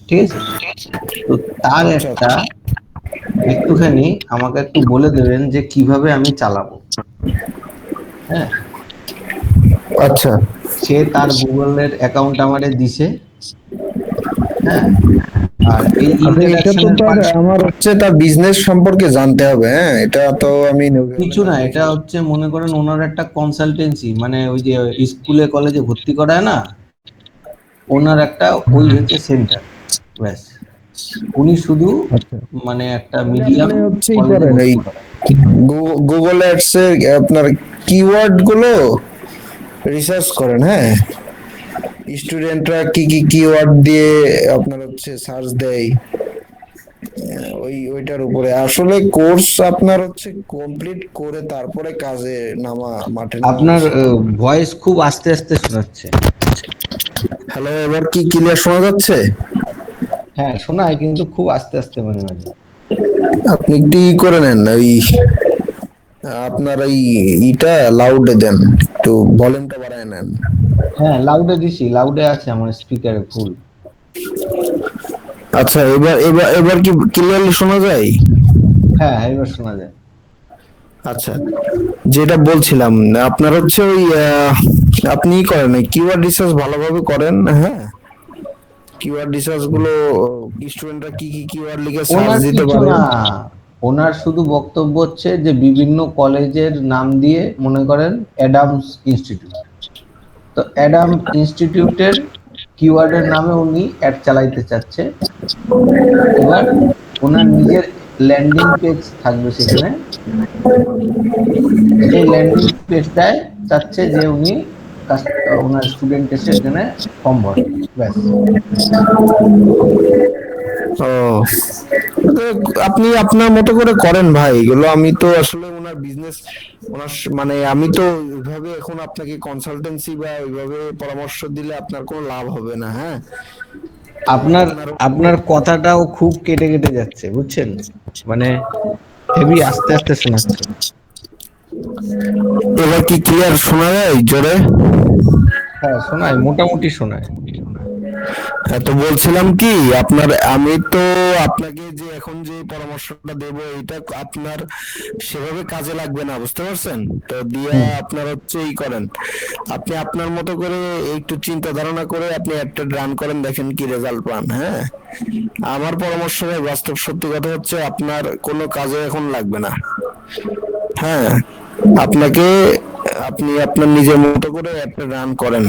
ঠিক আছে? তো তার আচ্ছা একটা একটুখানি আমাকে একটু বলে দেবেন যে কিভাবে আমি চালাবো। হ্যাঁ, আচ্ছা। সে তার গুগলের অ্যাকাউন্ট আমারে দিছে। হ্যাঁ, আর এই আচ্ছা, এটা তো ইন্টারাকশনের তার মাঝে আমার হচ্ছে তার বিজনেস সম্পর্কে জানতে হবে। হ্যাঁ, এটা তো আমি নভিভাবে কিছু না না, এটা দেখে। হচ্ছে মনে করেন ওনার একটা কনসালটেন্সি, মানে ওই যে স্কুলে কলেজে ভর্তি করায় না, ওনার একটা ওই হচ্ছে সেন্টার। ব্যাস, উনি শুধু আচ্ছা, মানে একটা তাহলে মিডিয়াম আপনি হচ্ছে ই কলেজে করেন এই ভর্তি করায়। গুগল অ্যাডস এর আপনার কিওয়ার্ড গুলো রিসার্চ করেন। হ্যাঁ, স্টুডেন্টরা কি কি কিওয়ার্ড দিয়ে আপনার হচ্ছে সার্চ দেয়, ওইটার উপরে আসলে কোর্স আপনার হচ্ছে কমপ্লিট করে তারপরে কাজে মাঠে নামা আপনার উচিত। ভয়েস খুব আস্তে আস্তে শোনাচ্ছে। হ্যালো, এবার কি ক্লিয়ার শোনা যাচ্ছে? হ্যাঁ শোনায়, কিন্তু খুব আস্তে আস্তে মাঝে মাঝে। আপনি একটু ই করে নেন, ওই আপনার এই ইটা লাউডে দেন, একটু ভলিউমটা বাড়ায় নেন। হ্যাঁ লাউডে দিছি, লাউডে আছে আমার স্পিকারে ফুল। আচ্ছা, এবার এবার এবার কি ক্লিয়ারলি শোনা যায়? হ্যাঁ হ্যাঁ, এবার শোনা যায়। আচ্ছা, যেটা বলছিলাম, আপনার হচ্ছে ওই আপনি ই করেন কিওয়ার্ড রিসার্চ ভালোভাবে করেন। হ্যাঁ, কিওয়ার্ড রিসার্চ গুলো স্টুডেন্টরা কি কি কিওয়ার্ড লিখে সার্চ ওনার দিতে কিছু পারে। না, ওনার শুধু বক্তব্য হচ্ছে যে বিভিন্ন কলেজের নাম দিয়ে, মনে করেন অ্যাডামস ইনস্টিটিউট, তো অ্যাডাম ইনস্টিটিউটের কিওয়ার্ডের নামে উনি অ্যাড চালাইতে চাচ্ছে। এবার ওনার নিজের ল্যান্ডিং পেজ থাকবে সেখানে, সেই ল্যান্ডিং পেজটায় চাচ্ছে যে উনি ওনার স্টুডেন্ট এসে এখানে ফর্ম ভরবে। ব্যাস। ও, তো আপনি আপনার মতো করে করেন ভাই, এগুলো আমি তো আসলে ওনার বিজনেস, মানে আমি তো ওইভাবে এখন আপনাকে কনসালটেন্সি বা ওইভাবে পরামর্শ দিলে আপনার কোনো লাভ হবে না। হ্যাঁ, আপনার আপনার আপনার কথাটাও খুব কেটে কেটে যাচ্ছে, বুঝছেন? মানে হেভি আস্তে আস্তে শোনাচ্ছে। এবার কি ক্লিয়ার শোনা যায় জোরে? হ্যাঁ শোনায়, মোটামুটি শোনায়। হ্যাঁ, তো বলছিলাম কি, আপনার আমি তো আপনাকে যে এখন যে পরামর্শটা দেব এটা আপনার সেভাবে কাজে লাগবে না, বুঝতে পারছেন তো? দিয়া হুম। আপনার হচ্ছে ই করেন, আপনি আপনার মতো করে একটু চিন্তা ধারণা করে আপনি একটা রান করেন, দেখেন কি রেজাল্ট পান। হ্যাঁ, আমার পরামর্শ ভাই, বাস্তব সত্যি কথা হচ্ছে আপনার কোনো কাজে এখন লাগবে না। হ্যাঁ, আপনাকে আপনি আপনার নিজের মতো করে একটা রান করেন।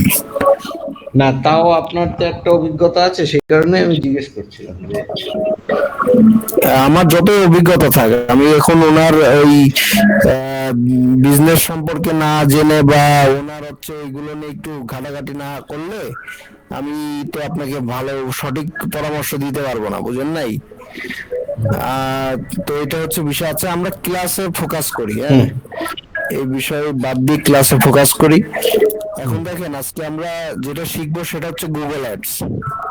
না তাও আপনার তো একটা অভিজ্ঞতা আছে, সেই কারণে আমি জিজ্ঞেস করছিলাম যে আমার যত অভিজ্ঞতা থাকে, আমি এখন ওনার ওই বিজনেস সম্পর্কে না জেনে বা ওনার হচ্ছে এগুলো নিয়ে একটু ঘাটাঘাটি না করলে আমি তো আপনাকে ভালো সঠিক পরামর্শ দিতে পারবো না, বুঝেন নাই? আহ তো এটা হচ্ছে বিষয়। আছে, আমরা ক্লাসে ফোকাস করি। হ্যাঁ, হুম এই বিষয়ে বাদ দিয়ে ক্লাসে ফোকাস করি। এখন হুম দেখেন, আজকে আমরা যেটা শিখবো সেটা হচ্ছে Google ads,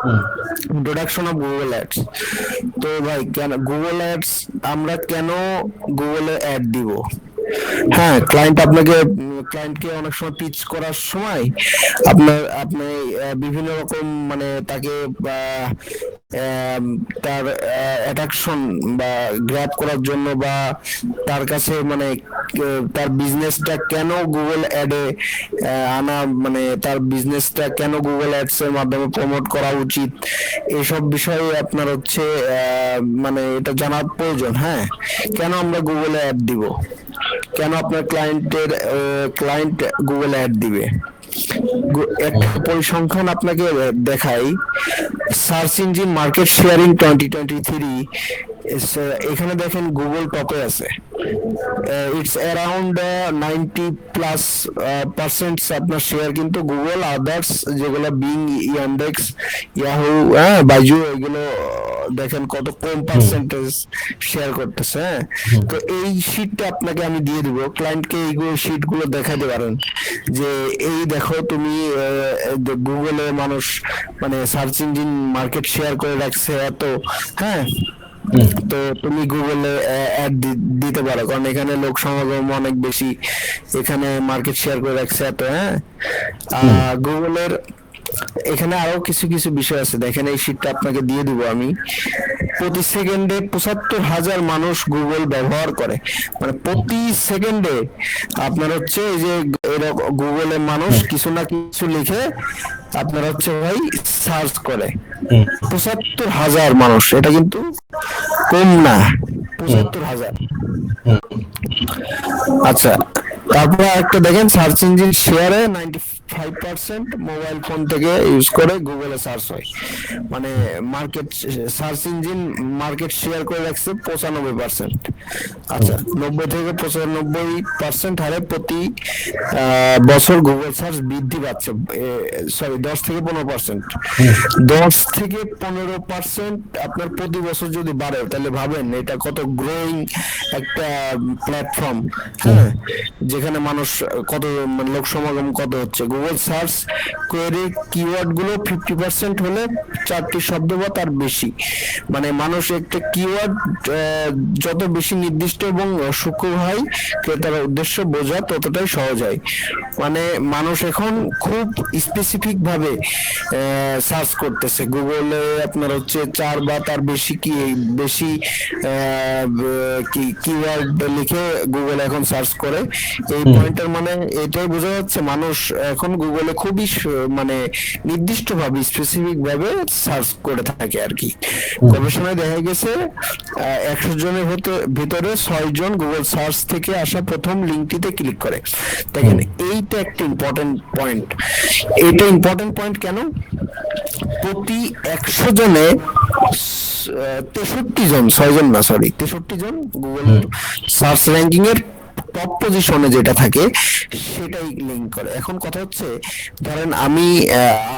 hmm introduction of Google ads. তো ভাই, কেন গুগল অ্যাডস, আমরা কেন গুগলে অ্যাড দিব? হ্যাঁ, ক্লায়েন্টকে অনেক সময় পিচ করার সময় আপনি বিভিন্ন রকম মানে তাকে তার অ্যাট্রাকশন বা গ্র্যাব করার জন্য বা তার কাছে মানে তার বিজনেসটা কেন গুগল অ্যাডে আনা, মানে তার বিজনেসটা কেন গুগল অ্যাডস এর মাধ্যমে প্রমোট করা উচিত, এসব বিষয়ে আপনার হচ্ছে মানে এটা জানার প্রয়োজন। হ্যাঁ, কেন আমরা গুগলে অ্যাড দিব, কেন আপনার ক্লায়েন্ট গুগল অ্যাড দিবে? একটা পরিসংখ্যান আপনাকে দেখাই, সার্চ ইঞ্জিন মার্কেট শেয়ারিং 2023, এখানে দেখেন গুগল টপে আছে। ইটস অ্যারাউন্ড 90+% আপনার শেয়ার কিন্তু গুগল, আদার্স যেগুলো বিং, ইয়ান্ডেক্স, ইয়াহু, হ্যাঁ, বাইজু, এগুলো দেখেন কত কম হুম পার্সেন্টেজ শেয়ার করতেছে। হ্যাঁ, হুম তো এই শীটটা আপনাকে আমি দিয়ে দিব, ক্লায়েন্টকে এইগুলো শীট গুলো দেখাতে পারেন যে এই দেখো তুমি গুগলে মানুষ মানে সার্চ ইঞ্জিন মার্কেট শেয়ার করে রাখছে এত। হ্যাঁ, হুম তো তুমি গুগলে অ্যাড দিতে পারো, কারণ এখানে লোক সমাগম অনেক বেশি, এখানে মার্কেট শেয়ার করে রাখছে এত। হ্যাঁ, হুম গুগলের এখানে আরো কিছু কিছু বিষয় আছে, দেখেন এই শীটটা আপনাকে দিয়ে দিব আমি। প্রতি সেকেন্ডে ৭৫,০০০ মানুষ গুগল ব্যবহার করে, মানে প্রতি সেকেন্ডে আপনার হচ্ছে এই যে গুগলে মানুষ কিছু না কিছু লিখে আপনার হচ্ছে ভাই সার্চ করে। ৭৫,০০০ মানুষ, এটা কিন্তু কম না, ৭৫,০০০। আচ্ছা, তারপরে একটা দেখেন সার্চ ইঞ্জিন শেয়ারে 95% মোবাইল ফোন থেকে ইউজ করে গুগলে সার্চ হয়, মানে market search engine market share করে রাখছে 95%। আচ্ছা, 90 থেকে 95% হারে প্রতি বছর গুগল সার্চ বৃদ্ধি পাচ্ছে, সরি 10 থেকে 15%, 10 থেকে 15% আপনার প্রতি বছর যদি বাড়ে তাহলে ভাবেন এটা কত গ্রোয়িং একটা প্ল্যাটফর্ম। হ্যাঁ, যেখানে মানুষ কত মানে লোক সমাগম কত হচ্ছে। গুগল সার্চ কোয়েরি কিওয়ার্ড গুলো 50% হলে 4টি শব্দ বা তার বেশি, মানে মানুষ একটা কিওয়ার্ড যত বেশি নির্দিষ্ট এবং সূক্ষ্ম হয় ক্রেতার উদ্দেশ্য বোঝা ততটাই সহজ হয়। মানে মানুষ এখন খুব স্পেসিফিক ভাবে সার্চ করতেছে গুগলে, আপনার হচ্ছে 4 বা তার বেশি বেশি কিওয়ার্ড লিখে গুগল এখন সার্চ করে। এই পয়েন্টের মানে এটাই বোঝা যাচ্ছে মানুষ এখন গুগলে খুবই মানে নির্দিষ্ট ভাবে স্পেসিফিক ভাবে সার্চ করে থাকে আর কি। গবেষণায় দেখা গেছে 100 জনের ভিতরে 6 জন গুগল সার্চ থেকে আসা প্রথম লিঙ্কটিতে ক্লিক করে। দেখেন এইটা একটা ইম্পর্টেন্ট পয়েন্ট। এটা ইম্পর্টেন্ট পয়েন্ট কেন? প্রতি 100 জনে 63 জন, 6 জন না সরি 63 জন গুগল সার্চ র্যাঙ্কিং এর টপ পজিশনে যেটা থাকে সেটাই লিঙ্ক করে। এখন কথা হচ্ছে ধরেন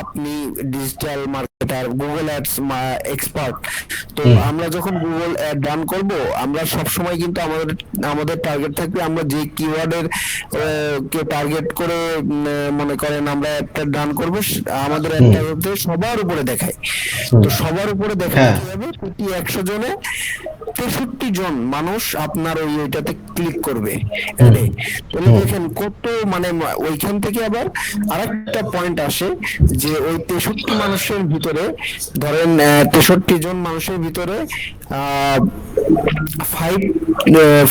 আপনি digital marketer, Google ads expert, তো আমরা যখন গুগল অ্যাড রান করব আমরা সব সময় কিন্তু আমাদের টার্গেট থাকবে আমরা যে কিওয়ার্ডের কে টার্গেট করে মনে করেন আমরা অ্যাডটা রান করব, আমাদের অ্যাডটা হচ্ছে সবার উপরে দেখায়। তো সবার উপরে দেখায় কি হবে, প্রতি 100 জনে 63 জন মানুষ আপনার ওইটাতে ক্লিক করবে। তাহলে দেখেন কত মানে ওইখান থেকে আবার আরেকটা পয়েন্ট আসে যে ওই 63 মানুষের ভিতরে ধরেন 63 জন মানুষের ভিতরে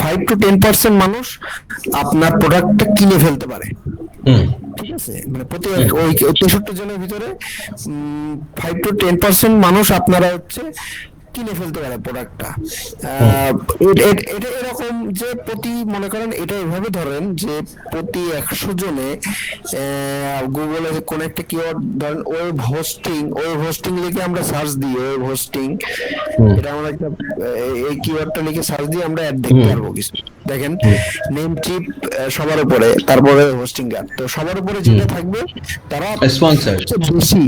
5 to 10% মানুষ আপনার প্রোডাক্টটা কিনে ফেলতে পারে। ঠিক আছে, মানে প্রতি ওই 63 জনের ভিতরে 5 to 10% মানুষ আপনারা হচ্ছে কিনে ফেলতে পারে প্রোডাক্টটা। এটা এরকম যে প্রতি মনে করেন এটা এভাবে ধরেন যে প্রতি 100 জনে গুগলে কোন একটা কিওয়ার্ড ধরেন ওয়েব হোস্টিং লিখে আমরা সার্চ দিই, ওয়েব হোস্টিং, এটা আমরা একটা এই কিওয়ার্ডটা লিখে সার্চ দিয়ে আমরা অ্যাড দেখতে পারবো কিছু। দেখেন নেম চিপ সবার উপরে, তারপরে হোস্টিং গার্ড, তো সবার উপরে যেটা থাকবে তারা স্পন্সর বেশি।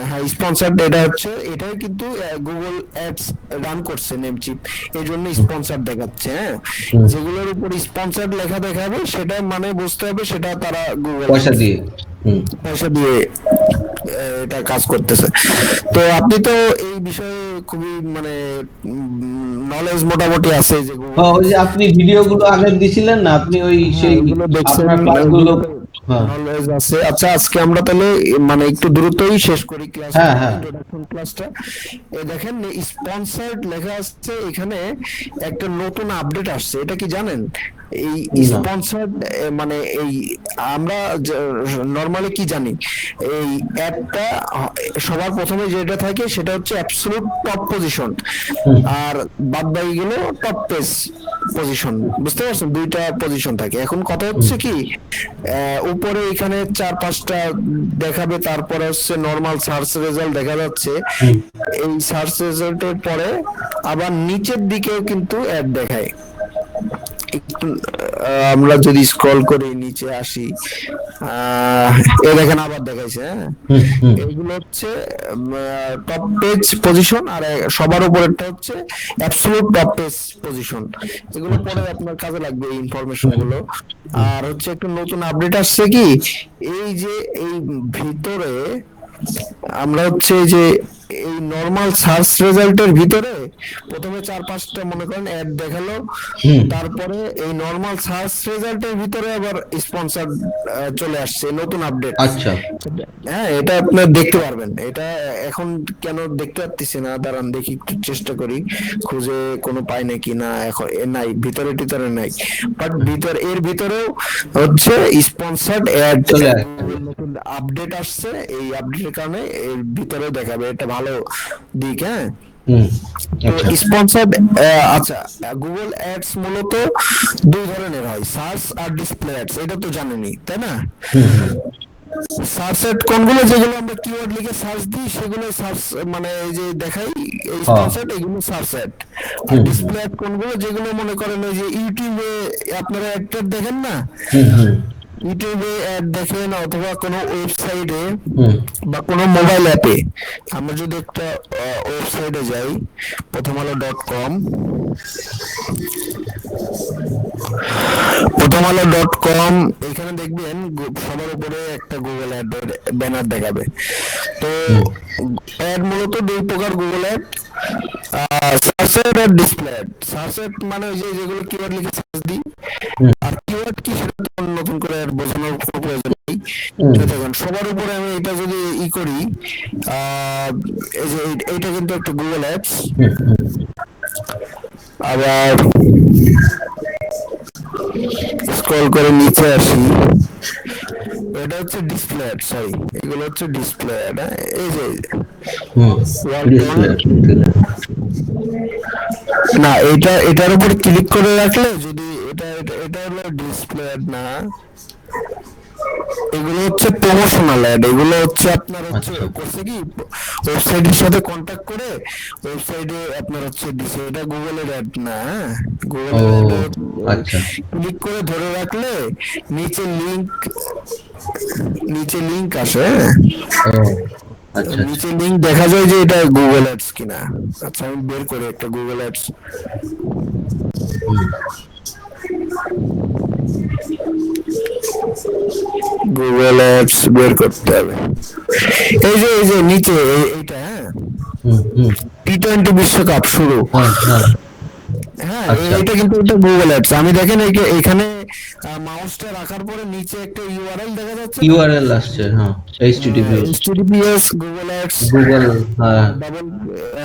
হ্যাঁ, স্পন্সর এটা হচ্ছে এটাই কিন্তু গুগল অ্যাডস রান করছে নেম চিপ, এই জন্য স্পন্সর দেখাচ্ছে। হ্যাঁ, যেগুলোর উপর স্পন্সর লেখা দেখাবে সেটা মানে বুঝতে হবে সেটা তারা গুগল পয়সা দিয়ে এটা কাজ করতেছে। তো আপনি তো এই বিষয়ে খুবই মানে নলেজ মোটামুটি আছে যে ওই যে আপনি ভিডিওগুলো আগে দিছিলেন না, আপনি ওই সেইগুলো দেখছেন, ক্লাসগুলো নলেজ আছে। আচ্ছা, আজকে আমরা তাহলে মানে একটু দ্রুতই শেষ করি ক্লাস, ইন্ট্রোডাকশন ক্লাসটা। এই দেখেন স্পন্সরড লেখা আছে এখানে, একটা নতুন আপডেট আসছে, এটা কি জানেন? এই স্পন্সরড মানে এই আমরা নরমালি কি জানি, এই অ্যাডটা সবার প্রথমে যেটা থাকে সেটা হচ্ছে অ্যাবসলিউট টপ পজিশন, আর বাদ বাকিগুলো টপ পেজ পজিশন। বুঝতে পারছেন, দুইটা পজিশন থাকে। এখন কথা হচ্ছে কি, উপরে এখানে 4-5টা দেখাবে, তারপরে হচ্ছে নরমাল সার্চ রেজাল্ট দেখা যাচ্ছে। এই সার্চ রেজাল্টের পরে আবার নিচের দিকেও কিন্তু অ্যাড দেখায়। একটু আমরা যদি স্ক্রল করে নিচে আসি, এই দেখেন আবার দেখাইছে। হ্যাঁ, এইগুলো হচ্ছে টপ পেজ পজিশন, আর সবার উপরেরটা হচ্ছে অ্যাবসলিউট টপ পেজ পজিশন। এগুলো পরে আপনার কাজে লাগবে এই ইনফরমেশন গুলো। আর হচ্ছে একটা নতুন আপডেট আসছে কি, এই যে এই ভিতরে আমরা হচ্ছে যে এই নরমাল নর্মাল সার্চ রেজাল্টের ভিতরে প্রথমে 4-5টা মনে করেন অ্যাড দেখালো, তারপরে এই নর্মাল সার্চ রেজাল্টের ভিতরে আবার স্পন্সর চলে আসছে, নতুন আপডেট। আচ্ছা হ্যাঁ, এটা আপনার দেখতে পারবেন। এটা এখন কেন দেখতে পাচ্ছি না, দাঁড়ান দেখি একটু চেষ্টা করি খুঁজে কোনো পাই নাকি। না, এখন নাই, ভিতরে টিতরে নাই, বাট এর ভিতরেও হচ্ছে স্পন্সর্ড অ্যাড চলে আসবে। নতুন আপডেট আসছে, এই আপডেটের কারণে এর ভিতরেও দেখাবে, এটা ভালো দিক। হ্যাঁ, তো আচ্ছা স্পন্সর্ড, আচ্ছা, গুগল অ্যাডস মূলত দুই ধরনের হয়, সার্চ আর ডিসপ্লে অ্যাডস, এটা তো জানেনই তাই না? সার্চ অ্যাড কোনগুলো, যেগুলো আমরা কিওয়ার্ড লিখে সার্চ দিই সেগুলো সার্চ, মানে এই যে দেখাই এই স্পন্সর্ড, এগুলো সার্চ অ্যাড। আর ডিসপ্লে অ্যাড কোনগুলো, যেগুলো মনে করেন এই যে ইউটিউবে আপনারা অ্যাড দেখেন না, ইউটিউবে অ্যাড দেখেন অথবা কোনো ওয়েবসাইটে বা কোনো মোবাইল অ্যাপে। আমরা যদি একটা ওয়েবসাইটে যাই, প্রথমআলো.com, প্রথমআলো.com, এখানে দেখবেন সবার উপরে একটা গুগল অ্যাড ব্যানার দেখাবে। তো অ্যাড মূলত দুই প্রকার গুগল অ্যাড, সার্চ অ্যাড আর ডিসপ্লে অ্যাড। সার্চ অ্যাড মানে ওই যে যেগুলো কিওয়ার্ড লিখে সার্চ দিই, আর কিওয়ার্ড কি সেটা তো নতুন করে আর বোঝানোর কোনো প্রয়োজন নেই। দেখুন সবার উপরে আমি এটা যদি করি, এই যে এইটা কিন্তু একটা গুগল অ্যাডস। আবার স্ক্রল করে নিচে আসি, এটা হচ্ছে ডিসপ্লে অ্যাড, সরি এগুলো হচ্ছে ডিসপ্লে অ্যাড। এই যে না, এটার উপর ক্লিক করে রাখলে যদি এটা হলো ডিসপ্লে অ্যাড না, এগুলো হচ্ছে প্রমোশনাল অ্যাড। এগুলো হচ্ছে আপনার হচ্ছে করছে কি, ওয়েবসাইটের সাথে কন্টাক্ট করে ওয়েবসাইটে আপনার হচ্ছে দিছে, এটা গুগলের অ্যাড না। গুগলের আচ্ছা ক্লিক করে ধরে রাখলে নিচে লিংক আসে। আচ্ছা নিচে লিংক দেখা যায় যে এটা গুগল অ্যাডস কিনা। আচ্ছা, আমি বের করি একটা গুগল অ্যাডস। গুগল অ্যাডস বের করতে হবে। এই যে নিচে এইটা, হ্যাঁ, টি20 বিশ্বকাপ শুরু। হ্যাঁ, এটা কিন্তু একটা গুগল অ্যাডস। আমি দেখেন এখানে মাউসটা রাখার পরে নিচে একটা ইউআরএল দেখা যাচ্ছে, ইউআরএল আসছে। হ্যাঁ, https Google ads Google,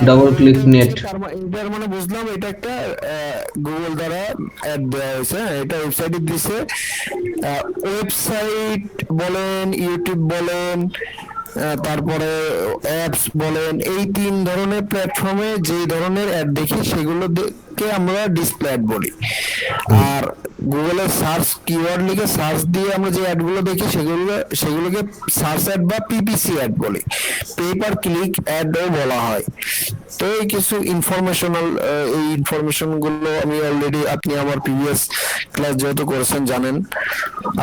double click net. এটার মানে বুঝলাম এটা একটা গুগল দ্বারা অ্যাড দেওয়া হয়েছে। এটা ওয়েবসাইটে দিছে, ওয়েবসাইট বলেন, ইউটিউব বলেন, তারপরে অ্যাপস বলেন, এই 3 ধরনের প্ল্যাটফর্মে যে ধরনের অ্যাড দেখি সেগুলোকে আমরা ডিসপ্লে অ্যাড বলি। আর গুগলের সার্চ কিওয়ার্ড লিখে সার্চ দিয়ে আমরা যে অ্যাডগুলো দেখি সেগুলোকে সার্চ অ্যাড বা পিপিসি অ্যাড বলি, পে পার ক্লিক অ্যাডও বলা হয়। তো এই কিছু ইনফরমেশনাল, এই ইনফরমেশন গুলো আমি অলরেডি, আপনি আমার প্রিভিয়াস ক্লাস যেহেতু করেছেন জানেন।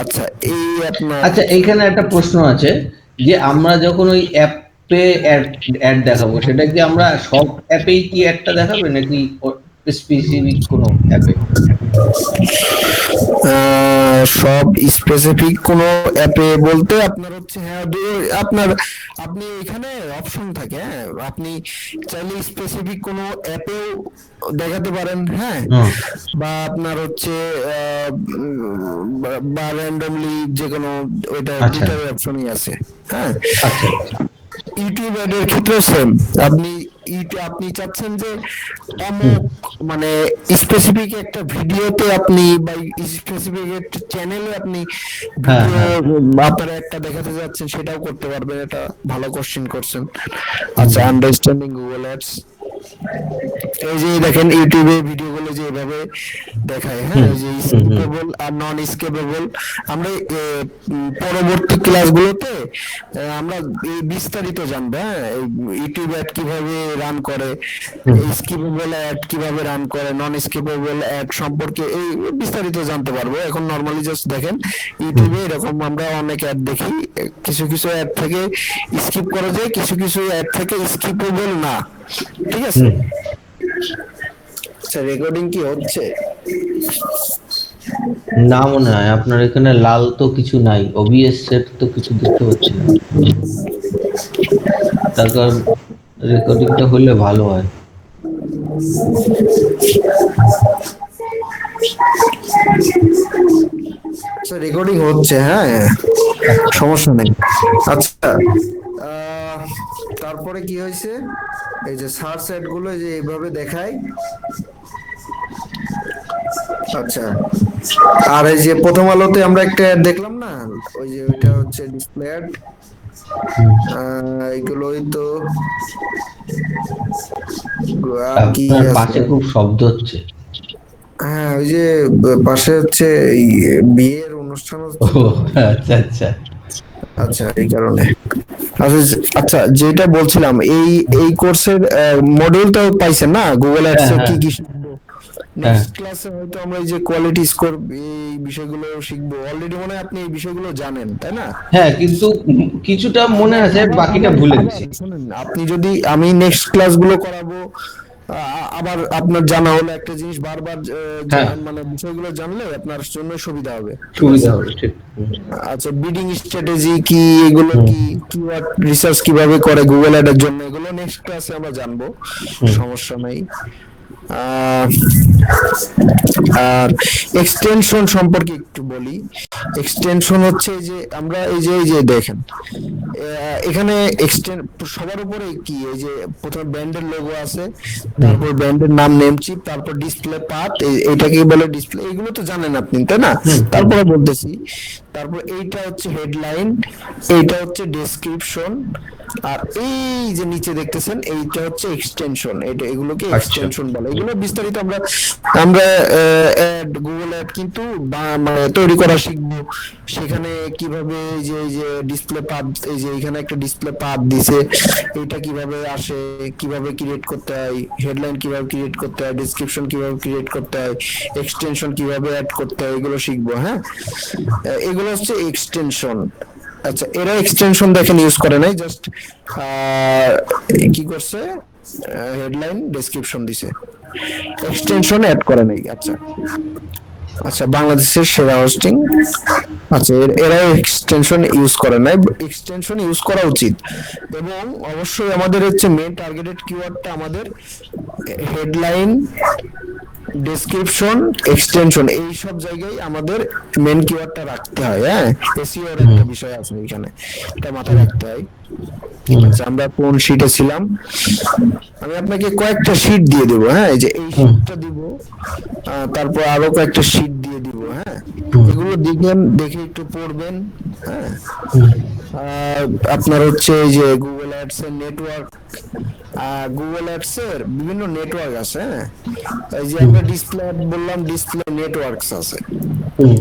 আচ্ছা, এই আপনার, আচ্ছা এইখানে একটা প্রশ্ন আছে যে আমরা যখন ওই অ্যাপে অ্যাড দেখাবো, সেটা কি আমরা সব অ্যাপেই কি অ্যাডটা দেখাবে নাকি স্পেসিফিক কোনো অ্যাপে? সব স্পেসিফিক কোনো অ্যাপে বলতে আপনার হচ্ছে, হ্যাঁ, আপনি এখানে অপশন থাকে, হ্যাঁ, আপনি চাইলে স্পেসিফিক কোনো অ্যাপেও দেখাতে পারেন, হ্যাঁ, বা আপনার হচ্ছে বা র্যান্ডমলি যে কোনো, ওইটা দুটো অপশনই আছে। হ্যাঁ, ইউটিউব অ্যাডের ক্ষেত্রে সেম, আপনি চাচ্ছেন যে মানে স্পেসিফিক একটা ভিডিওতে আপনি বা স্পেসিফিক একটা চ্যানেলে আপনি আপনার একটা দেখাতে যাচ্ছেন, সেটাও করতে পারবেন। এটা ভালো কোশ্চেন করছেন। আচ্ছা, আন্ডারস্ট্যান্ডিং গুগল অ্যাডস, এই যে দেখেন ইউটিউবে ভিডিওগুলো যে এভাবে দেখায়, হ্যাঁ, যে স্কিপেবল আর নন স্কিপেবল। আমরা পরবর্তী ক্লাসগুলোতে আমরা এই বিস্তারিত জানবো, হ্যাঁ, ইউটিউব অ্যাড কিভাবে রান করে, স্কিপেবল অ্যাড কিভাবে রান করে, নন স্কিপেবল অ্যাড সম্পর্কে এই বিস্তারিত জানতে পারবো। এখন নরমালি জাস্ট দেখেন ইউটিউবে এরকম আমরা অনেক অ্যাড দেখি, কিছু কিছু অ্যাড থেকে স্কিপ করা যায়, কিছু কিছু অ্যাড থেকে স্কিপেবল না। ঠিক আছে? আচ্ছা, রেকর্ডিং কি হচ্ছে না? মনে হয় আপনার এখানে লাল তো কিছু নাই, ওবিএস সেট তো কিছু দেখতে পাচ্ছি না। তার কারণ রেকর্ডিংটা হলে ভালো হয়। আচ্ছা, রেকর্ডিং হচ্ছে, হ্যাঁ, আচ্ছা। সমস্যা নেই। আচ্ছা, আহ, তারপরে কি হয়েছে, এই যে সার্চ অ্যাড গুলো যে এইভাবে দেখায়। আচ্ছা, আর এই যে প্রথম আলোতে আমরা একটা অ্যাড দেখলাম না, ওই যে ওইটা হচ্ছে ডিসপ্লে অ্যাড। হুম। এগুলোই তো, আর কি আপনার আছে? পাশে খুব শব্দ হচ্ছে। হ্যাঁ, ওই যে পাশে হচ্ছে এই বিয়ের অনুষ্ঠান ও, হচ্ছে তো। আচ্ছা আচ্ছা। আচ্ছা, এই কারণে। আচ্ছা, আচ্ছা, যেটা বলছিলাম, এই এই কোর্সের মডিউলটা পাইছেন না, গুগল হ্যাঁ অ্যাডস এ হ্যাঁ কি কি শিখবো। হ্যাঁ নেক্সট ক্লাসে হয়তো আমরা এই যে কোয়ালিটি স্কোর এই বিষয়গুলো শিখবো। অলরেডি মনে হয় আপনি এই বিষয়গুলো জানেন, তাই না? হ্যাঁ, কিন্তু কিছুটা মনে আবার আছে, আবার বাকিটা আবার ভুলে আবার গেছি। শুনুন, আপনি যদি, আমি নেক্সট ক্লাসগুলো করাবো, আবার আপনার জানা হলো একটা জিনিস বারবার, হ্যাঁ, মানে বিষয়গুলো জানলে আপনার জন্য সুবিধা হবে, ঠিক সুবিধা আছে? হবে, ঠিক। আচ্ছা, বিডিং স্ট্র্যাটেজি কি, এগুলো হুম কি, কিওয়ার্ড রিসার্চ কিভাবে করে গুগল অ্যাড এর জন্য, এগুলো নেক্সট ক্লাসে আমরা জানবো, হুম সমস্যা নাই। আহ, আর এক্সটেনশন সম্পর্কে একটু বলি। এক্সটেনশন হচ্ছে যে আমরা এই যে দেখেন, এখানে এক্সটেন সবার উপরে কি, এই যে প্রথমে ব্র্যান্ডের লোগো আছে, হুম তারপর ব্র্যান্ডের নাম, নেম চিপ, তারপর ডিসপ্লে পাথ, এইটাকে বলে ডিসপ্লে, এগুলো তো জানেন আপনি, তাই না? হুম হুম তারপরে বলতেছি, তারপর এইটা হচ্ছে হেডলাইন, এইটা হচ্ছে ডেসক্রিপশন, আর এই যে নিচে দেখতেছেন এইটা হচ্ছে এক্সটেনশন, এটা এগুলোকে আচ্ছা। এক্সটেনশন বলে। এগুলো বিস্তারিত আমরা আমরা অ্যাড, গুগল অ্যাড কিন্তু মানে তৈরি করা শিখবো। সেখানে কিভাবে এই যে ডিসপ্লে পাথ, এই যে এখানে একটা ডিসপ্লে পাথ দিছে, এটা কিভাবে আসে, কিভাবে ক্রিয়েট করতে হয়, হেডলাইন কিভাবে ক্রিয়েট করতে হয়, ডেসক্রিপশন কিভাবে ক্রিয়েট করতে হয়, এক্সটেনশন কিভাবে অ্যাড করতে হয়, এগুলো শিখবো, হ্যাঁ। এগুলো হচ্ছে এক্সটেনশন। আচ্ছা, এরা এক্সটেনশন দেখেন ইউজ করে নাই, জাস্ট কি করছে, হেডলাইন ডেসক্রিপশন দিছে, এক্সটেনশন অ্যাড করে নাই। আচ্ছা, আচ্ছা, বাংলাদেশের সেরা হোস্টিং। আচ্ছা, এরা এক্সটেনশন ইউজ করে নাই, এক্সটেনশন ইউজ করা উচিত। এবং অবশ্যই আমাদের হচ্ছে মেন টার্গেটেড কিওয়ার্ডটা আমাদের হেডলাইন, ডেসক্রিপশন, এক্সটেনশন, এই সব জায়গায় আমাদের মেন কিওয়ার্ডটা রাখতে হয়, হ্যাঁ। এসইও এর হুম একটা বিষয় আছে এখানে, এটা মাথায় হুম রাখতে হয়। হুম আচ্ছা, আমরা কোন শিটে ছিলাম, আমি আপনাকে কয়েকটা শিট দিয়ে দেবো, হ্যাঁ, এই যে এই হুম শিটটা দিব, তারপর আরো কয়েকটা শিট দিয়ে দিব, হ্যাঁ। হুম এগুলো দেখবেন, দেখে একটু পড়বেন, হ্যাঁ। হুম আপনার হচ্ছে এই যে গুগল অ্যাডস এর নেটওয়ার্ক, গুগল অ্যাডস এর বিভিন্ন নেটওয়ার্ক আছে, হ্যাঁ। এই যে হুম একটা ডিসপ্লে অ্যাড বললাম, ডিসপ্লে নেটওয়ার্কস আছে, হুম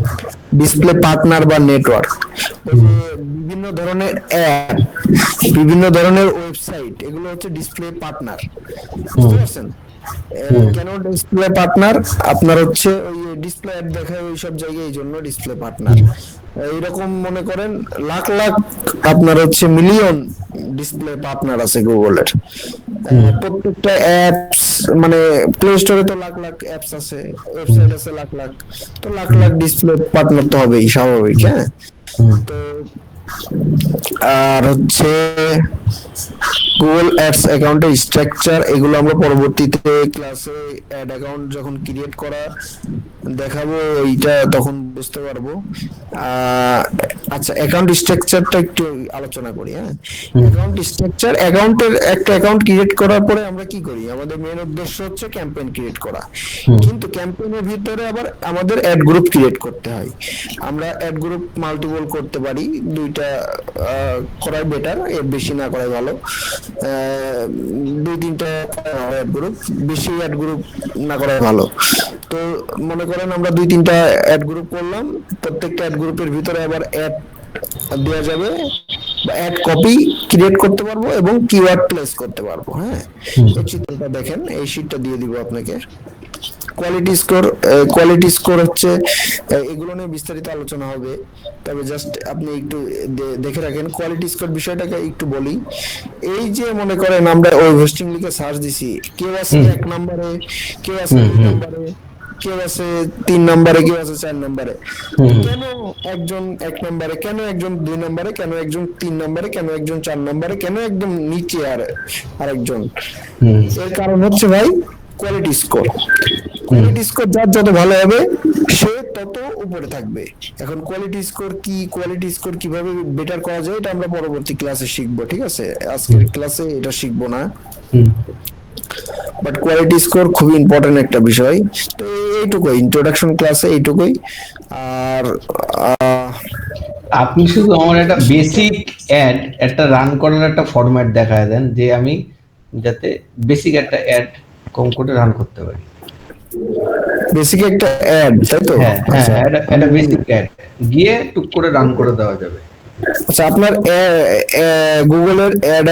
ডিসপ্লে পার্টনার বা নেটওয়ার্ক, ওই হুম যে বিভিন্ন ধরনের অ্যাপ, বিভিন্ন ধরনের ওয়েবসাইট, এগুলো হচ্ছে ডিসপ্লে পার্টনার, বুঝতে হুম পারছেন? হুম কেন ডিসপ্লে পার্টনার? আপনার হচ্ছে ওই ডিসপ্লে অ্যাড দেখায় ওই সব জায়গায়, এই জন্য ডিসপ্লে পার্টনার। এইরকম মনে করেন লাখ লাখ, আপনার হচ্ছে মিলিয়ন ডিসপ্লে পার্টনার আছে গুগলের। হুম প্রত্যেকটা অ্যাপস, মানে প্লে স্টোরে তো লাখ লাখ অ্যাপস আছে, ওয়েবসাইট আছে লাখ লাখ, তো লাখ হুম লাখ ডিসপ্লে পার্টনার তো হবেই, স্বাভাবিক, হুম হ্যাঁ। হুম তো আর হচ্ছে গুগল অ্যাডস অ্যাকাউন্টের স্ট্রাকচার, এগুলো আমরা পরবর্তীতে ক্লাসে অ্যাড অ্যাকাউন্ট যখন ক্রিয়েট করা দেখাবো, এইটা তখন বুঝতে পারবো। আচ্ছা, অ্যাকাউন্ট স্ট্রাকচারটা একটু আলোচনা করি, হ্যাঁ। হুম অ্যাকাউন্ট স্ট্রাকচার, অ্যাকাউন্টের একটা অ্যাকাউন্ট ক্রিয়েট করার পরে আমরা কি করি, আমাদের মেন উদ্দেশ্য হচ্ছে ক্যাম্পেইন ক্রিয়েট করা। হুম কিন্তু ক্যাম্পেইনের ভিতরে আবার আমাদের অ্যাড গ্রুপ ক্রিয়েট করতে হয়। আমরা অ্যাড গ্রুপ মাল্টিপল করতে পারি, দুইটা করাই বেটার, এর বেশি না করাই ভালো। দুই তিনটা অ্যাড গ্রুপ, বেশি অ্যাড গ্রুপ না করাই ভালো। তো মনে করেন আমরা দুই তিনটা অ্যাড গ্রুপ করলাম, প্রত্যেকটা অ্যাড গ্রুপের ভিতরে আবার অ্যাড দেওয়া যাবে, বা অ্যাড কপি ক্রিয়েট করতে পারবো এবং কিওয়ার্ড প্লেস করতে পারবো, হ্যাঁ। হুম এই চিত্রটা দেখেন, এই শীটটা দিয়ে দিব আপনাকে। কোয়ালিটি স্কোর, কোয়ালিটি স্কোর হচ্ছে, এগুলো নিয়ে বিস্তারিত আলোচনা হবে, তবে জাস্ট আপনি একটু দেখে রাখেন। কোয়ালিটি স্কোর বিষয়টাকে একটু বলি। এই যে মনে করেন আমরা ওই হোস্টিং লিখে সার্চ দিছি, কেউ আছে হুম এক নম্বরে, কেউ আছে হুম দুই হুম নম্বরে, কেউ আছে 3 নম্বরে, কেউ আছে 4 নম্বরে। হুম কেন একজন 1 নম্বরে, কেন একজন 2 নম্বরে, কেন একজন 3 নম্বরে, কেন একজন 4 নম্বরে, কেন একদম নিচে আরেকজন? হুম এর কারণ হচ্ছে ভাই কোয়ালিটি স্কোর। হুম কোয়ালিটি স্কোর যার যত ভালো হবে সে তত উপরে থাকবে। এখন কোয়ালিটি স্কোর কি, কোয়ালিটি স্কোর কিভাবে বেটার করা যায় এটা আমরা পরবর্তী ক্লাসে শিখবো, ঠিক আছে? আজকের ক্লাসে এটা শিখবো না, হুম। বাট কোয়ালিটি স্কোর খুব ইম্পর্টেন্ট একটা বিষয়। তো এইটুকুই ইন্ট্রোডাকশন ক্লাসে, এইটুকুই। আর আহ, আপনি শুধু আমার একটা বেসিক অ্যাড, একটা রান করার একটা ফরম্যাট দেখায় দেন, যে আমি যাতে বেসিক একটা অ্যাড কম করে রান করতে পারি। বেসিক একটা অ্যাড, তাই তো? হ্যাঁ হ্যাঁ, আচ্ছা একটা বেসিক অ্যাড গিয়ে টুক করে রান করে দেওয়া যাবে। আচ্ছা, আপনার গুগলের অ্যাড,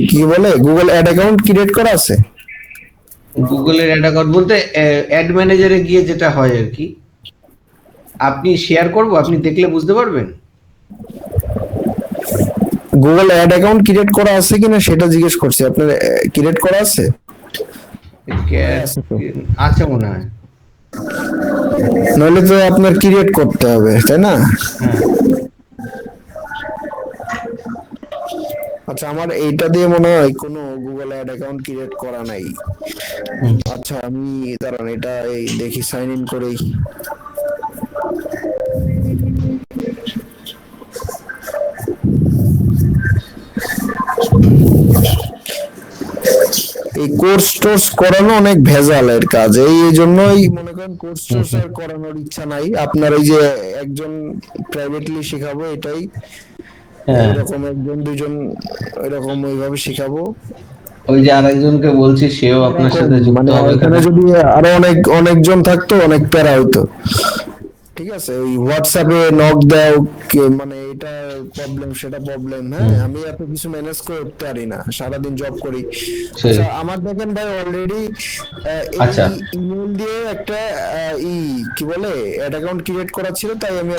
কি বলে, গুগল অ্যাড অ্যাকাউন্ট ক্রিয়েট করা আছে? গুগলের অ্যাড অ্যাকাউন্ট বলতে অ্যাড ম্যানেজারে গিয়ে যেটা হয় আর কি, আপনি শেয়ার করবো, আপনি দেখলে বুঝতে পারবেন। গুগল অ্যাড অ্যাকাউন্ট ক্রিয়েট করা আছে কিনা সেটা জিজ্ঞেস করছি। আপনার ক্রিয়েট করা আছে? আছে মনে হয়। নইলে তো আপনার ক্রিয়েট করতে হবে, তাই না? হ্যাঁ। আচ্ছা, আমার এইটা দিয়ে মনে হয় কোনো গুগল অ্যাড অ্যাকাউন্ট ক্রিয়েট করা নাই। হুম। আচ্ছা, আমি দাঁড়ান এটা এই দেখি, সাইন ইন করেই। এই কোর্স টোর্স করানো অনেক ভেজালের কাজ, এই জন্যই মনে করেন কোর্স টোর্স আর করানোর ইচ্ছা নাই আপনার। এই যে একজন প্রাইভেটলি শেখাবো এটাই, হ্যাঁ, এরকম একজন দুইজন এরকম ওইভাবে শেখাবো। ওই যে আরেকজনকে বলছি, সেও আপনার এরকম সাথে যুক্ত মানে হবে এখানে এখানে। যদি আরো অনেকজন থাকতো অনেক প্যারা হইতো। ঠিক আছে, ওই হোয়াটসঅ্যাপে নক দাও, মানে এটা প্রবলেম সেটা প্রবলেম। হ্যাঁ, আমি এত কিছু ম্যানেজ করে উঠতে পারি না, সারাদিন জব করি। সেই। আচ্ছা, আমার দেখেন ভাই অলরেডি এই আচ্ছা। ইমেল দিয়ে একটা কি বলে অ্যাড অ্যাকাউন্ট ক্রিয়েট করা ছিল, তাই আমি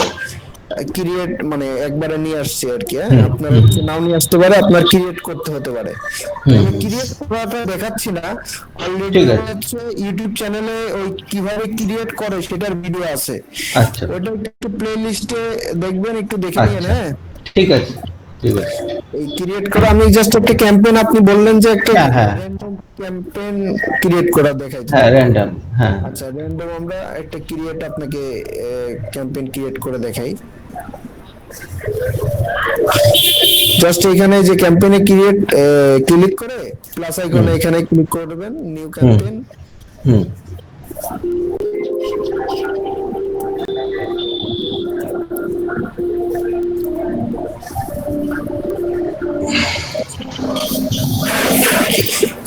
ক্রিয়েট মানে একবারে নিয়ে আসছি আর কি। হ্যাঁ, হুম আপনার হুম হচ্ছে নাও নিয়ে আসতে পারে, আপনার ক্রিয়েট করতে হতে পারে। হুম আমি হুম। ক্রিয়েট করাটা দেখাচ্ছি না, অলরেডি ঠিক আমার আছে। হচ্ছে ইউটিউব চ্যানেলে ওই কিভাবে ক্রিয়েট করে সেটার ভিডিও আছে। আচ্ছা ওইটা একটু প্লে লিস্টে দেখবেন, একটু দেখে নিয়েন। আচ্ছা, হ্যাঁ, ঠিক আছে ঠিক আছে। এই ক্রিয়েট করা আমি জাস্ট একটা ক্যাম্পেইন, আপনি বললেন যে একটা হ্যাঁ হ্যাঁ র্যান্ডম ক্যাম্পেইন ক্রিয়েট করা দেখাইতে, হ্যাঁ, তাই তো? র্যান্ডম, হ্যাঁ। আচ্ছা, র্যান্ডম আমরা একটা ক্রিয়েট আপনাকে ক্যাম্পেইন ক্রিয়েট করে দেখাই। জাস্ট এখানে যে ক্যাম্পেইনে ক্রিয়েট ক্লিক করে প্লাস হুম আইকনে এখানে ক্লিক করে দেবেন, নিউ হুম ক্যাম্পেইন। হুম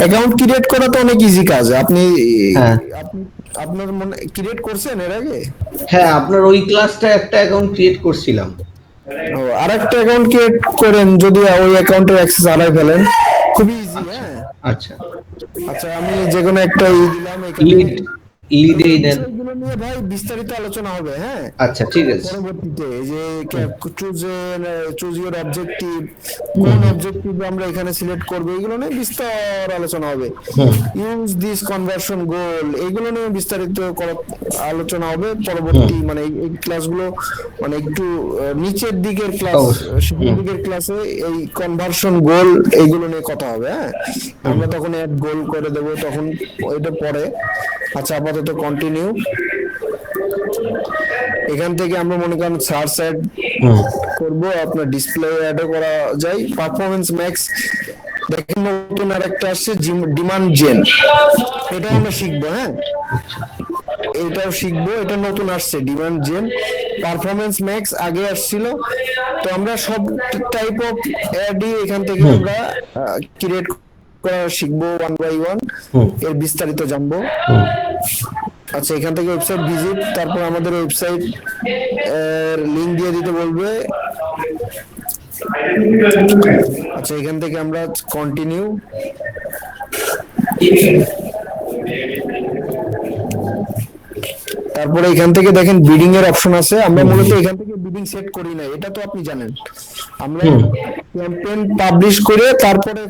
অ্যাকাউন্ট ক্রিয়েট করা তো অনেক ইজি কাজ। আপনি হ্যাঁ আপনি আপনার মনে ক্রিয়েট করছেন এর আগে? হ্যাঁ, আপনার ওই ক্লাসটা একটা অ্যাকাউন্ট ক্রিয়েট করছিলাম। ও, আরেকটা অ্যাকাউন্ট ক্রিয়েট করেন, যদি ওই অ্যাকাউন্টের অ্যাক্সেস হারাই ফেলেন, খুবই ইজি। আচ্ছা হ্যাঁ, আচ্ছা। আচ্ছা, আমি যে কোনো একটা দিলাম এখানে। লিড লিডে এই দেন। বিষয়গুলো নিয়ে ভাই বিস্তারিত আলোচনা হবে। হ্যাঁ, আচ্ছা ঠিক আছে। পরবর্তীতে এই যে চুজ ইউর অবজেক্টিভ, হুম কোন হুম অবজেক্টিভ আমরা এখানে সিলেক্ট করব, এগুলো নিয়ে বিস্তার আলোচনা হবে। হুম ইউজ দিস কনভার্সন গোল, এগুলো নিয়ে বিস্তারিত আলোচনা হবে পরবর্তী, মানে এই ক্লাসগুলো মানে একটু নিচের দিকের ক্লাস, অবশ্যই। শেষের হুম দিকের ক্লাসে এই কনভার্সন গোল এইগুলো নিয়ে কথা হবে। হ্যাঁ, আমরা তখন এক গোল করে দেব, তখন ওইটা পরে। আচ্ছা, আপাতত কন্টিনিউ। এখান থেকে আমরা মনে করেন সার্চ অ্যাড হুম করব, আপনার ডিসপ্লে অ্যাডও করা যায়। পারফরমেন্স ম্যাক্স দেখেন নতুন আরেকটা আসছে, ডিমান্ড জেন, এটা আমরা শিখবো। হ্যাঁ, এটাও শিখবো, এটা নতুন আসছে ডিমান্ড জেন। পারফরমেন্স ম্যাক্স আগে আসছিল। তো আমরা সব টাইপ অফ অ্যাডই এখান থেকে হুম আমরা ক্রিয়েট করা শিখবো, ওয়ান বাই ওয়ান হুম এর বিস্তারিত জানবো। হুম আচ্ছা, এখান থেকে ওয়েবসাইট ভিজিট, তারপর আমাদের ওয়েবসাইট এর লিংক দিয়ে দিতে বলবে। আচ্ছা, এখান থেকে আমরা কন্টিনিউ। তারপরে এখান থেকে দেখেন বিডিং এর অপশন আছে, আমরা মূলত এখান থেকে বিডিং সেট করি না, এটা তো আপনি জানেন। আমরা হুম ক্যাম্পেইন পাবলিশ করে তারপরে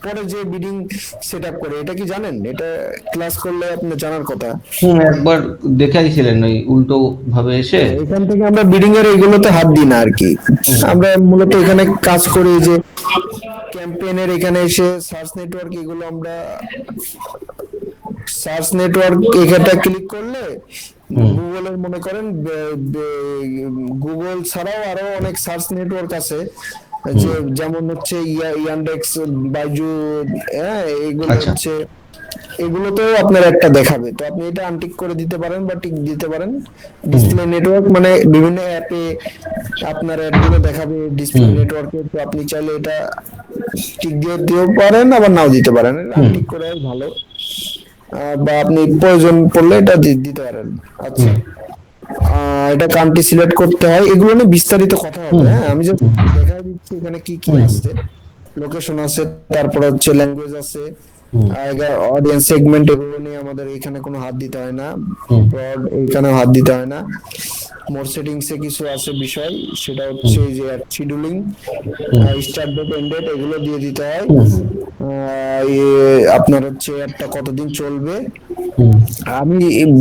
পরে যে বিডিং সেট আপ করে, এটা কি জানেন? এটা ক্লাস করলে আপনি জানার কথা। হুম, একবার দেখাইছিলেন ওই উল্টো ভাবে এসে। হ্যাঁ, এখান থেকে আমরা বিডিং এর এগুলোতে হাত দিই না আর কি। হুম আমরা মূলত এখানে কাজ করি যে ক্যাম্পেইনের এখানে এসে সার্চ নেটওয়ার্ক, এগুলো আমরা সার্চ নেটওয়ার্ক এখানটা ক্লিক করলে হুম গুগলের মনে করেন গুগল ছাড়াও আরো অনেক সার্চ নেটওয়ার্ক আছে, যে যেমন হচ্ছে ইয়ান্ডেক্স, বাইজু, হ্যাঁ এগুলো আচ্ছা। হচ্ছে, এগুলোতেও আপনার একটা দেখাবে। তো আপনি এটা আনটিক করে দিতে পারেন বা টিক দিতে পারেন। হুম ডিসপ্লে নেটওয়ার্ক মানে বিভিন্ন অ্যাপে আপনার অ্যাড গুলো দেখাবে ডিসপ্লে হুম নেটওয়ার্কে, তো আপনি চাইলে এটা টিক দিয়ে দিতেও পারেন আবার নাও দিতে পারেন, হুম আনটিক করে ভালো। বা আপনি প্রয়োজন পড়লে এটা দিতে পারেন। আচ্ছা, হুম এটা কান্ট্রি সিলেক্ট করতে হয়, এগুলো নিয়ে বিস্তারিত কথা হবে। হুম হ্যাঁ, আমি যে হুম দেখাই দিচ্ছি এখানে কি কি হুম আছে। লোকেশন আছে, তারপর হচ্ছে ল্যাঙ্গুয়েজ আছে, হুম অডিয়েন্স সেগমেন্ট, এগুলো নিয়ে আমাদের এখানে কোনো হাত দিতে হয় না। হুম ব্রড এখানেও হাত দিতে হয় না। মোর সেটিংস এ কিছু আছে বিষয়, সেটা হচ্ছে এই যে scheduling, hmm start date, end date, এগুলো দিয়ে দিতে হয়। হুম আপনার হচ্ছে অ্যাডটা কতদিন চলবে। হুম আমি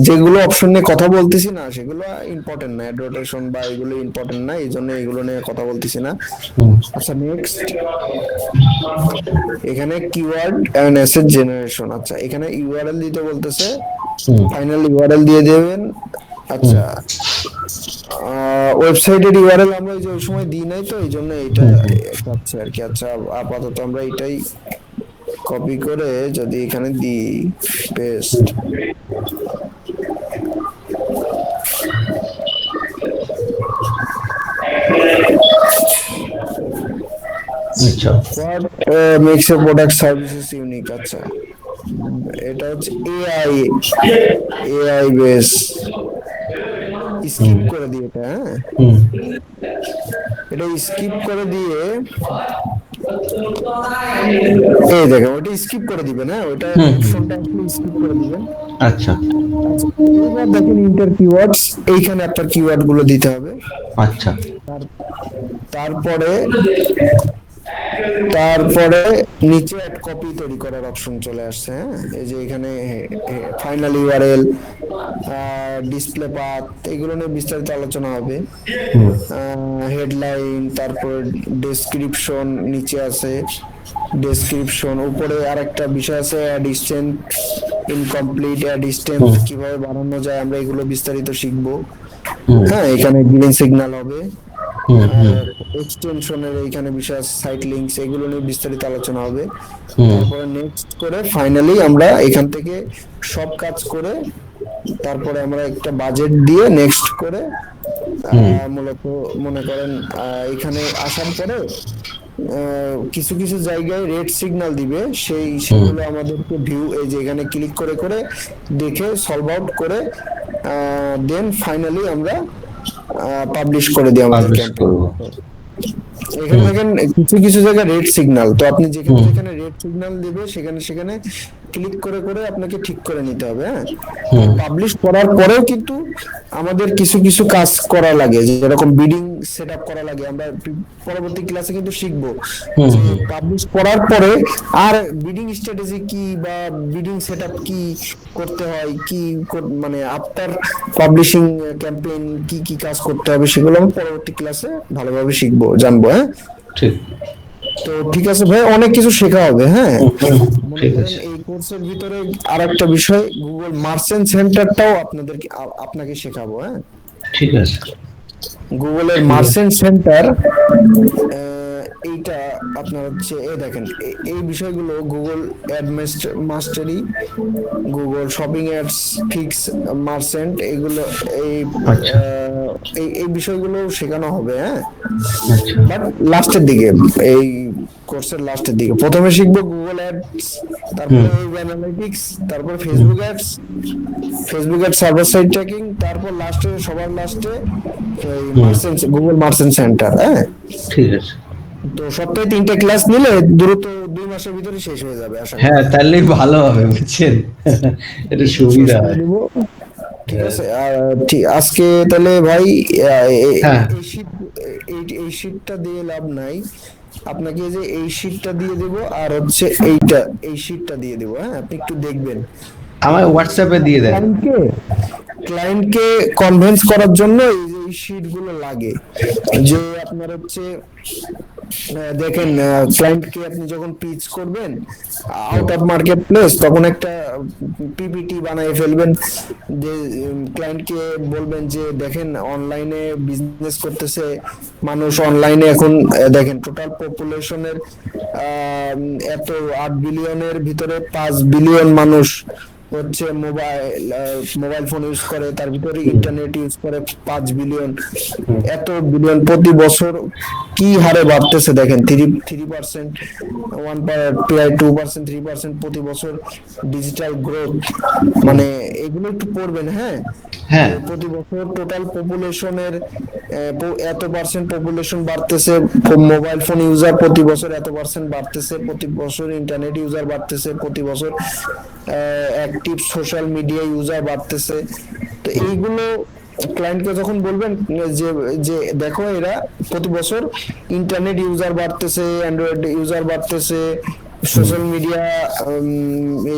যেগুলো অপশন নিয়ে কথা বলতেছি না সেগুলো ইম্পর্টেন্ট না, অ্যাডভার্টাইজেশন বা এগুলো ইম্পর্টেন্ট না, এই জন্য এগুলো নিয়ে কথা বলতেছি না। হুম আচ্ছা, নেক্সট, এখানে কিওয়ার্ড এন্ড অ্যাসেট জেনারেশন। আচ্ছা, এখানে ইউআরএল দিতে বলতেছে, হুম ফাইনাল ইউআরএল দিয়ে দেবেন। হুম আচ্ছা, ওয়েবসাইটের ইউআরএল আমরা ওই সময় দিই নাই, তো এই জন্য এটা হুম হুম পাচ্ছে আর কি। আচ্ছা, আপাতত আমরা এটাই কপি করে যদি এখানে দিই, পেস্ট, আচ্ছা। What makes a product services unique. আচ্ছা, এটা হচ্ছে AI, AI base, hmm skip করে দিয়ে এটা, হ্যাঁ হুম এটা স্কিপ করে দিয়ে, এই দেখেন ওটা স্কিপ করে দিবেন। হ্যাঁ, ওটা হুম হুম অপশনটা আপনি স্কিপ করে দিবেন। আচ্ছা আচ্ছা, এবার দেখেন ইন্টার কিওয়ার্ডস, এইখানে আপনার কিওয়ার্ড গুলো দিতে হবে। আচ্ছা। তার- তারপরে তারপরে নিচে অ্যাড কপি তৈরি করার অপশন চলে আসছে। হ্যাঁ, এই যে এখানে ফাইনাল ইউআরএল, ডিসপ্লে পাথ, এগুলো নিয়ে বিস্তারিত আলোচনা হবে। হুম হেডলাইন, তারপর ডেসক্রিপশন নিচে আছে, ডেসক্রিপশন উপরে আরেকটা বিষয় আছে, ডিসটেন্স ইনকমপ্লিট, ডিসটেন্স হুম কিভাবে বাড়ানো যায়, আমরা এগুলো বিস্তারিত শিখবো। হুম হ্যাঁ, এখানে গ্রিন সিগন্যাল হবে। হুম হুম এক্সটেনশনের এইখানে বিষয়, সাইট লিংকস, এগুলো নিয়ে বিস্তারিত আলোচনা হবে। হুম তারপরে নেক্সট করে ফাইনালি আমরা এখান থেকে সব কাজ করে তারপরে আমরা একটা বাজেট দিয়ে নেক্সট করে হুম মূলত মনে করেন এখানে আসার পরে কিছু কিছু জায়গায় রেড সিগন্যাল দিবে, হুম সেগুলো আমাদেরকে ভিউ, এই যে এখানে ক্লিক করে করে দেখে সলভ আউট করে দেন ফাইনালি আমরা পাবলিশ করে দিই আমাদের পাবলিশ ক্যাম্পেইন। করবো। এখানে হুম দেখেন কিছু কিছু জায়গায় রেড সিগন্যাল, তো আপনি যেখানে হুম যেখানে রেড সিগন্যাল দিবে সেখানে সেখানে ক্লিক করে করে আপনাকে ঠিক করে নিতে হবে। হ্যাঁ, হুম পাবলিশ করার পরেও কিন্তু আমাদের কিছু কিছু কাজ করা লাগে, যেরকম বিডিং সেট আপ করা লাগে, আমরা পরবর্তী ক্লাসে কিন্তু শিখবো হুম যে হুম পাবলিশ করার পরে আর বিডিং স্ট্র্যাটেজি কি বা বিডিং সেট আপ কি করতে হয়, কি মানে আফটার পাবলিশিং ক্যাম্পেইন কি কি কাজ করতে হবে, সেগুলো আমি পরবর্তী ক্লাসে ভালোভাবে শিখবো, জানবো। হ্যাঁ, ঠিক। তো ঠিক আছে ভাই, অনেক কিছু শেখা হবে। হ্যাঁ, হুম হুম মনে ঠিক করেন আছে। এই কোর্সের ভিতরে আরেকটা বিষয়, গুগল মার্চেন্ট সেন্টারটাও আপনাদেরকে আপনাকে শেখাবো। হ্যাঁ, ঠিক আছে। গুগলের ঠিক আছে। মার্চেন্ট সেন্টার, এইটা আপনার হচ্ছে দেখেন এই বিষয়গুলো Google ad mastery, Google shopping ads, fix merchant, এগুলো এই আচ্ছা এই বিষয়গুলো শেখানো হবে। হ্যাঁ, আচ্ছা। বাট লাস্টের দিকে, এই কোর্সের লাস্টের দিকে প্রথমে শিখবো গুগল অ্যাডস, হুম তারপরে ওয়েব অ্যানালিটিক্স, তারপর Facebook ads, Facebook ad server side tracking, তারপর লাস্টে সবার লাস্টে এই হুম মার্চেন্ট, গুগল মার্চেন্ট সেন্টার। হ্যাঁ, ঠিক আছে। তো সপ্তাহে 3টে ক্লাস নিলে দ্রুত 2 মাসের ভিতরে শেষ হয়ে যাবে আশা করি। হ্যাঁ, তাহলেই ভালো হবে, বুঝছেন। এটা শেষ সুবিধা করে হয়। দিব। ঠিক আছে। আর ঠিক আজকে তাহলে ভাই হ্যাঁ, এই শীট এই শীটটা দিয়ে লাভ নাই, আপনাকে যে এই শীটটা দিয়ে দেব আর হচ্ছে এই শীটটা দিয়ে দেবো, হ্যাঁ আপনি একটু দেখবেন। আমায় হোয়াটসঅ্যাপে দিয়ে দেন। ক্লায়েন্টকে ক্লায়েন্টকে কনভিন্স করার জন্য এই শীট গুলো লাগে, যে আপনার হচ্ছে দেখেন ক্লায়েন্টকে আপনি যখন পিচ করবেন আউট অফ মার্কেট প্লেস, তখন একটা পিপিটি বানিয়ে ফেলবেন, যে ক্লায়েন্টকে বলবেন যে দেখেন অনলাইনে বিজনেস করতেছে মানুষ, অনলাইনে এখন দেখেন টোটাল পপুলেশনের এত 8 বিলিয়নের ভিতরে 5 বিলিয়ন মানুষ হচ্ছে মোবাইল ফোন ইউজ করে, তার ভিতরে ইন্টারনেট ইউজ করে 5 বিলিয়ন। এত বিলিয়ন প্রতি বছর কি হারে বাড়তেছে দেখেন, 3%, 2%, 3% প্রতি বছর ডিজিটাল গ্রোথ। মানে এগুলো একটু পড়বেন, হ্যাঁ হ্যাঁ, প্রতি বছর টোটাল পপুলেশনের এত পার্সেন্ট পপুলেশন বাড়তেছে, মোবাইল ফোন ইউজার প্রতি বছর এত পার্সেন্ট বাড়তেছে, প্রতি বছর ইন্টারনেট ইউজার বাড়তেছে, প্রতি বছর অ্যাক্টিভ সোশ্যাল মিডিয়া ইউজার বাড়তেছে। তো এইগুলো ক্লায়েন্টকে যখন বলবেন যে যে দেখো এরা প্রতি বছর ইন্টারনেট ইউজার বাড়তেছে, অ্যান্ড্রয়েড ইউজার বাড়তেছে, সোশ্যাল মিডিয়া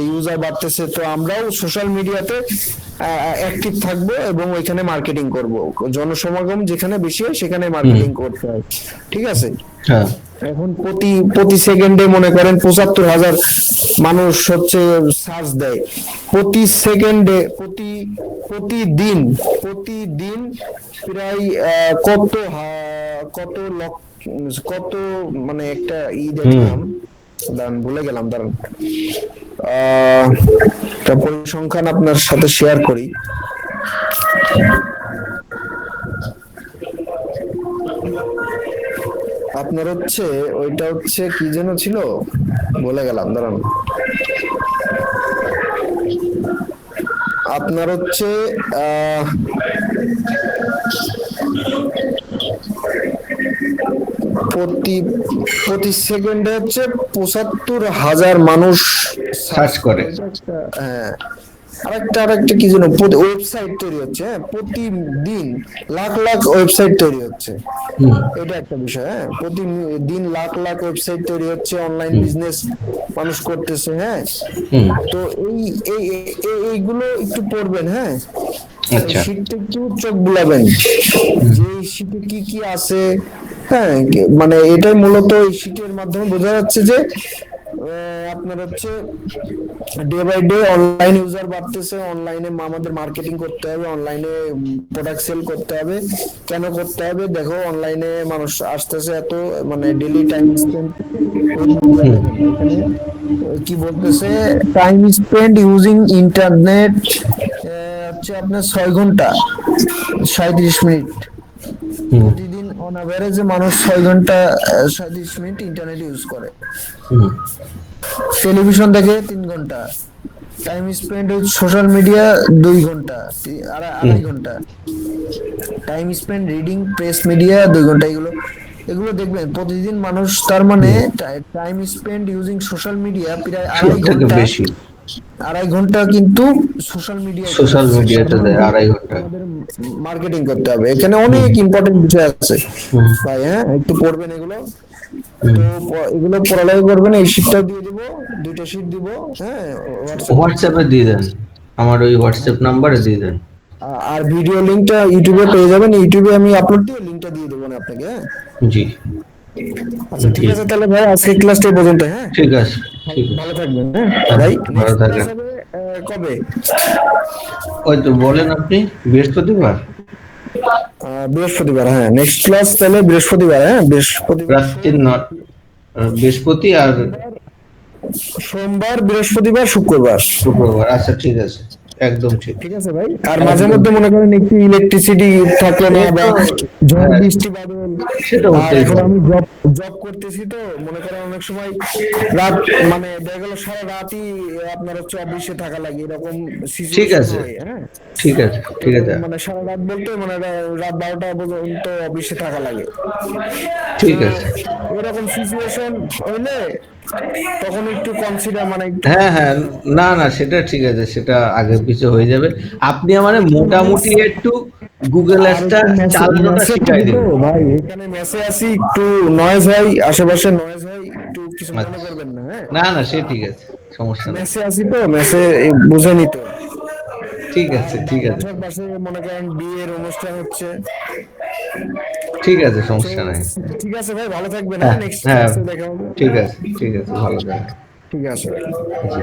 ইউজার বাড়তেছে, তো আমরাও সোশ্যাল মিডিয়াতে অ্যাক্টিভ থাকবো এবং ওইখানে মার্কেটিং করব, জনসমাগম যেখানে বেশি হয় সেখানে মার্কেটিং করতে হয়, ঠিক আছে। হ্যাঁ, এখন প্রতি প্রতি সেকেন্ডে মনে করেন 75,000 মানুষ হচ্ছে সার্চ দেয়, প্রতি সেকেন্ডে প্রতিদিন প্রতিদিন প্রায় কত লক্ষ, কত মানে একটা দেখলাম, দাঁড়ান ভুলে গেলাম, দাঁড়ান একটা পরিসংখ্যান আপনার সাথে শেয়ার করি। আপনার হচ্ছে ওইটা হচ্ছে কি যেন ছিল, বলে গেলাম, দাঁড়ান। আপনার হচ্ছে প্রতি প্রতি সেকেন্ডে হচ্ছে 75,000 মানুষ সার্চ করে। হ্যাঁ, আরেকটা কি যেন ওয়েবসাইট তৈরি হচ্ছে, হ্যাঁ প্রতিদিন লাখ লাখ ওয়েবসাইট তৈরি হচ্ছে, এটা একটা বিষয়। হ্যাঁ প্রতিদিন লাখ লাখ ওয়েবসাইট তৈরি হচ্ছে, অনলাইন বিজনেস মানুষ করতেছে, হ্যাঁ। তো এইগুলো একটু পড়বেন, হ্যাঁ আচ্ছা, শীটটা একটু চোখ বুলাবেন যে এই শীটে কি কি আছে, হ্যাঁ মানে এটাই মূলত এই শীটের মাধ্যমে বোঝা যাচ্ছে যে আপনার হচ্ছে day by day online user বাড়তেছে, অনলাইনে আমাদের মার্কেটিং করতে হবে, অনলাইনে প্রোডাক্ট সেল করতে হবে। কেন করতে হবে দেখো, অনলাইনে মানুষ আসতেছে এত, মানে ডেইলি টাইম স্পেন্ড, এখানে কি বলতেছে, টাইম স্পেন্ড ইউজিং ইন্টারনেট হচ্ছে আপনার 6 ঘন্টা 37 মিনিট প্রতিদিন, অন অ্যাভারেজে মানুষ 6 ঘন্টা 37 মিনিট ইন্টারনেট ইউজ করে। টেলিভিশন দেখে 3 ঘন্টা, টাইম স্পেন্ড সোশ্যাল মিডিয়া 2 ঘন্টা, 2.5 ঘন্টা, time spend reading press media 2 ঘন্টা। এগুলো এগুলো দেখবেন প্রতিদিন মানুষ, তার মানে time spend using social media প্রায় সব 2.5 থেকে ঘন্টা, বেশি 2.5 ঘন্টা কিন্তু সোশ্যাল মিডিয়া সোশ্যাল মিডিয়াতে দেয় 2.5 ঘন্টা। আমাদের মার্কেটিং করতে হবে, এখানে অনেক ইম্পর্টেন্ট বিষয় আছে ভাই, হ্যাঁ একটু পড়বেন এগুলো। তো এগুলো পড়ালেখা করবেন, এই শীটটা দিয়ে দিব, 2টা শীট দিব, হ্যাঁ হোয়াটসঅ্যাপে দিয়ে দেন, আমার ওই হোয়াটসঅ্যাপ নাম্বারে দিয়ে দেন। আর ভিডিও লিংকটা ইউটিউবে পেয়ে যাবেন, ইউটিউবে আমি আপলোড দিয়ে লিংকটা দিয়ে দেবো না আপনাকে, হ্যাঁ। জি, আচ্ছা ঠিক জি, আছে তাহলে ভাই, আজকে ক্লাসটা এই পর্যন্ত, হ্যাঁ ঠিক আছে, ঠিক আছে। ভালো থাকবেন, হ্যাঁ হ্যাঁ, ভাই। ভালো নেক্সট ক্লাস থাকেন। হবে কবে? ওই তো বলেন আপনি, বৃহস্পতিবার বৃহস্পতিবার, হ্যাঁ নেক্সট ক্লাস তাহলে বৃহস্পতিবার, হ্যাঁ বৃহস্পতিবার, রাত্রি বৃহস্পতি আর সোমবার, বৃহস্পতিবার, শুক্রবার। শুক্রবার। আচ্ছা, ঠিক আছে, একদম ঠিক। ঠিক আছে ভাই, আর মাঝে মধ্যে মনে করেন একটু ইলেকট্রিসিটি থাকলো না, বা ঝড় হ্যাঁ, বৃষ্টি বাদল, সেটা আর হতেই এখন পারে। আমি জব জব করতেছি, তো মনে করেন অনেক সময় রাত, মানে দেখা গেল সারা রাতই আপনার হচ্ছে অফিসে থাকা লাগে, এরকম ঠিক সিচুয়েশন আছে, হয়, হ্যাঁ। ঠিক আছে, তো ঠিক আছে, মানে সারা রাত বলতে মানে রাত 12টা পর্যন্ত অফিসে থাকা লাগে। ঠিক তো আছে। এরকম সিচুয়েশন হইলে তখন একটু কনসিডার মানে একটু হ্যাঁ হ্যাঁ, না না সেটা ঠিক আছে, সেটা আগে পিছে হয়ে যাবে। আপনি আমার মোটামুটি একটু গুগল আর অ্যাডসটা একটু মেসে চালানোটা মেসে শিখাই থাকি তো দেবেন। ভাই, এখানে মেসে আসি, একটু নয়েজ হয়, আশেপাশে নয়েজ হয়, একটু কিছু মনে আচ্ছা, করবেন না, হ্যাঁ। না না সে ঠিক আছে, সমস্যা নাই। মেসে আসি তো, মেসে বুঝেনি তো। ঠিক আর আছে ঠিক আছে, বাসার পাশে মনে করেন বিয়ের অনুষ্ঠান হচ্ছে। ঠিক আছে তো সমস্যা নাই। ঠিক আছে ভাই, ভালো থাকবেন, হ্যাঁ, হ্যাঁ নেক্সট হ্যাঁ, ক্লাসে দেখা হবে। ঠিক আছে ঠিক আছে, ভালো থাকবেন। ঠিক আছে। জি।